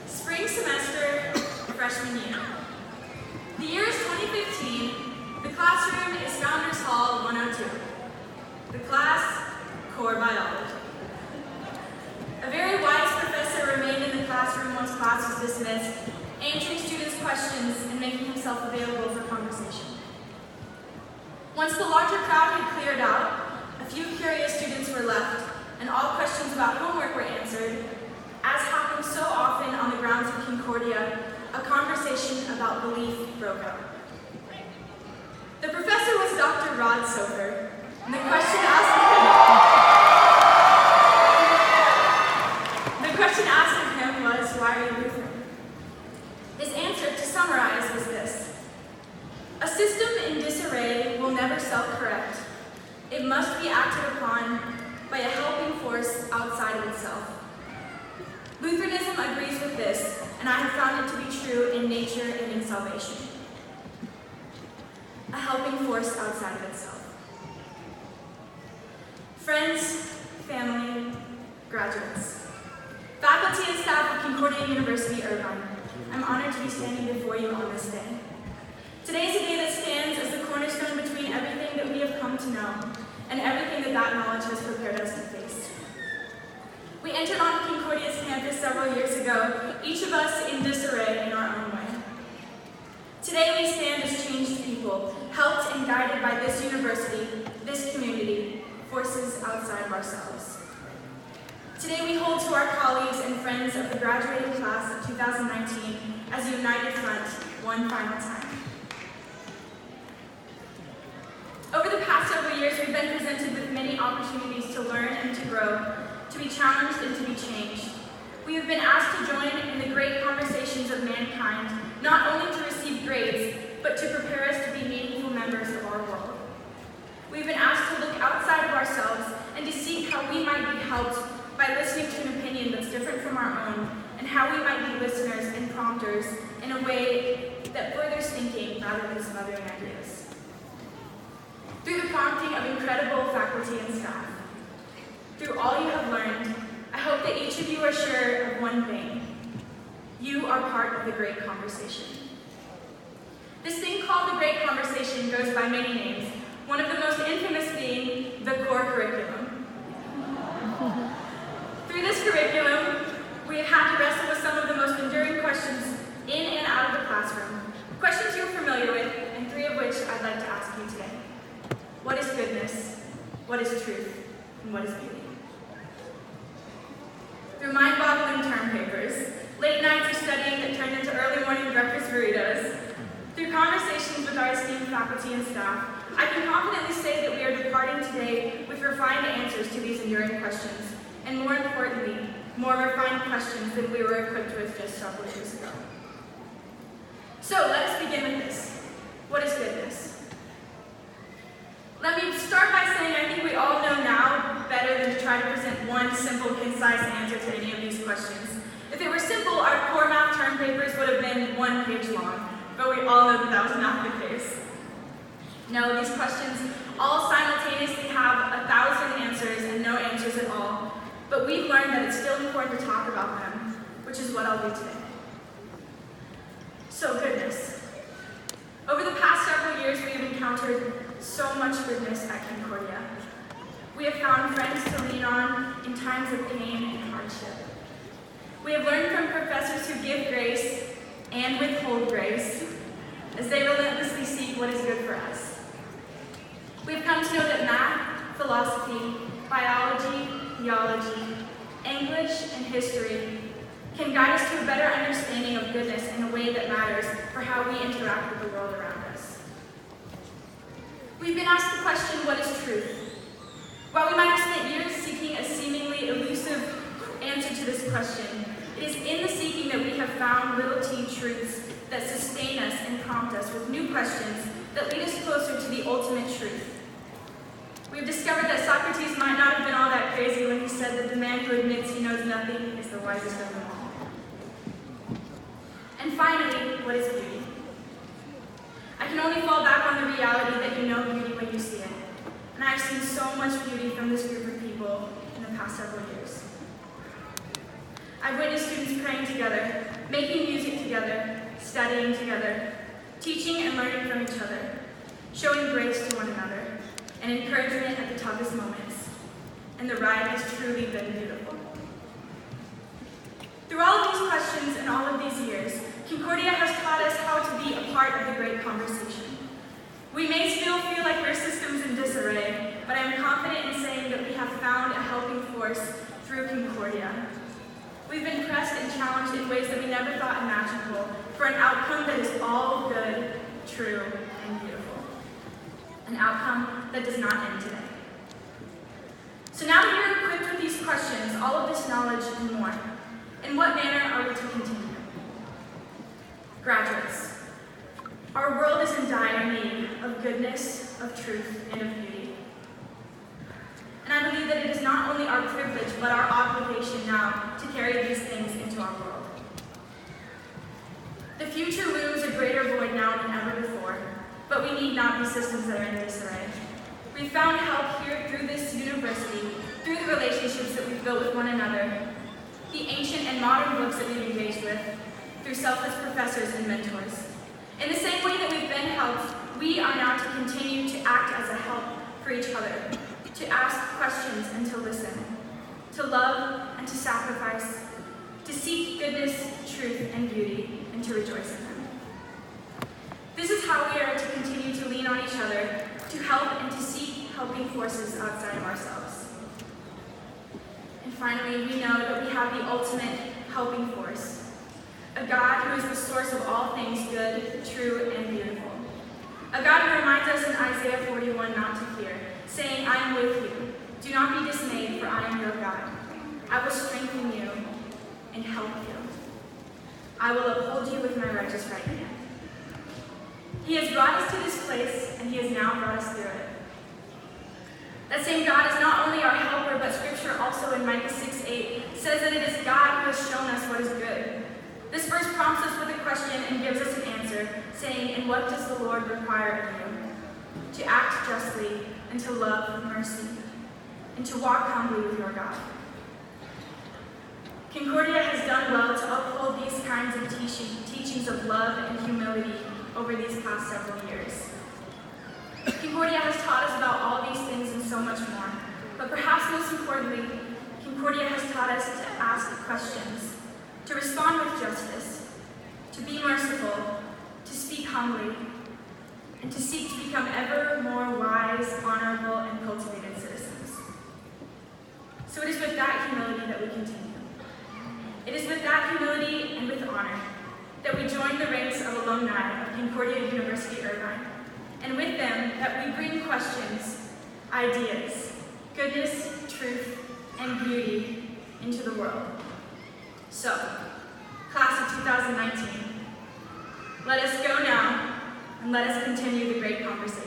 Spring semester, freshman year. The year is 2015. The classroom is Founders Hall 102. The class, core biology. A very wise professor remained in the classroom once class was dismissed, answering students' questions and making himself available for conversation. Once the larger crowd had cleared out, a few curious students were left, and all questions about homework were answered. As happens so often on the grounds of Concordia, a conversation about belief broke out. The professor was Dr. Rod Sofer, and the question asked of him was, why are you Lutheran? His answer, to summarize, was this: a system in disarray will never self-correct. It must be acted upon by a helping force outside of itself. Lutheranism agrees with this, and I have found it to be true in nature and in salvation. A helping force outside of itself. Friends, family, graduates, faculty and staff of Concordia University, Irvine, I'm honored to be standing before you on this day. Today is a day that stands as the cornerstone between everything that we have come to know and everything that knowledge has prepared us to face. We entered on Concordia's campus several years ago, each of us in disarray in our own way. Today we stand as changed people, helped and guided by this university, this community, forces outside of ourselves. Today we hold to our colleagues and friends of the graduating class of 2019 as a united front, one final time. Over the past several years, we've been presented with many opportunities to learn and to grow, to be challenged and to be changed. We have been asked to join in the great conversations of mankind, not only to receive grades, but to prepare us to be meaningful members of our world. We've been asked to look outside of ourselves and to seek how we might be helped by listening to an opinion that's different from our own, and how we might be listeners and prompters in a way that furthers thinking rather than smothering ideas. Through the prompting of incredible faculty and staff, through all you have learned, I hope that each of you are sure of one thing: you are part of the great conversation. This thing called the great conversation goes by many names, one of the most infamous being the core curriculum. Through this curriculum, we have had to wrestle with some of the most enduring questions in and out of the classroom, questions you're familiar with, and three of which I'd like to ask you today. What is goodness? What is truth? And what is beauty? Through mind-boggling term papers, late nights of studying that turned into early morning breakfast burritos, through conversations with our esteemed faculty and staff, I can confidently say that we are departing today with refined answers to these enduring questions, and more importantly, more refined questions than we were equipped with just several years ago. So let us begin with this. What is goodness? Let me start by saying I think we all know now better than to try to present one simple, concise answer to any of these questions. If it were simple, our core math term papers would have been 1 page long, but we all know that that was not the case. No, these questions all simultaneously have 1,000 answers and no answers at all, but we've learned that it's still important to talk about them, which is what I'll do today. So, goodness. Over the past several years, we have encountered so much goodness at Concordia. We have found friends to lean on in times of pain and hardship. We have learned from professors who give grace and withhold grace as they relentlessly seek what is good for us. We have come to know that math, philosophy, biology, theology, English, and history can guide us to a better understanding of goodness in a way that matters for how we interact with the world around us. We've been asked the question, what is truth? While we might have spent years seeking a seemingly elusive answer to this question, it is in the seeking that we have found little t truths that sustain us and prompt us with new questions that lead us closer to the ultimate truth. We've discovered that Socrates might not have been all that crazy when he said that the man who admits he knows nothing is the wisest of them all. And finally, what is beauty? I can only fall back on the reality that you know I've seen so much beauty from this group of people in the past several years. I've witnessed students praying together, making music together, studying together, teaching and learning from each other, showing grace to one another, and encouragement at the toughest moments. And the ride has truly been beautiful. Through all of these questions and all of these years, Concordia has taught us how to be a part of the great conversation. We may still feel like we're systems in disarray, but I am confident in saying that we have found a helping force through Concordia. We've been pressed and challenged in ways that we never thought imaginable for an outcome that is all good, true, and beautiful. An outcome that does not end today. So now that you're equipped with these questions, all of this knowledge and more, in what manner are we to continue? Graduates, our world is in dire need of goodness, of truth, and of beauty. And I believe that it is not only our privilege, but our obligation now to carry these things into our world. The future looms a greater void now than ever before, but we need not be systems that are in disarray. We found help here through this university, through the relationships that we've built with one another, the ancient and modern books that we've engaged with, through selfless professors and mentors. In the same way that we've been helped, we are now to continue to act as a help for each other, to ask questions and to listen, to love and to sacrifice, to seek goodness, truth, and beauty, and to rejoice in them. This is how we are to continue to lean on each other, to help and to seek helping forces outside of ourselves. And finally, we know that we have the ultimate helping force, a God who is the source of all things good, true, and beautiful. A God who reminds us in Isaiah 41 not to fear, saying, I am with you. Do not be dismayed, for I am your God. I will strengthen you and help you. I will uphold you with my righteous right hand. He has brought us to this place, and he has now brought us through it. That same God is not only our helper, but Scripture also in Micah 6:8 says that it is God who has shown us what is good. This verse prompts us with a question and gives us an answer, saying, and what does the Lord require of you? To act justly, and to love mercy, and to walk humbly with your God. Concordia has done well to uphold these kinds of teachings of love and humility over these past several years. Concordia has taught us about all these things and so much more, but perhaps most importantly, Concordia has taught us to ask questions, to respond with justice, to be merciful, to speak humbly, and to seek to become ever more wise, honorable, and cultivated citizens. So it is with that humility that we continue. It is with that humility and with honor that we join the ranks of alumni of Concordia University, Irvine, and with them that we bring questions, ideas, goodness, truth, and beauty into the world. So, class of 2019, let us go now and let us continue the great conversation.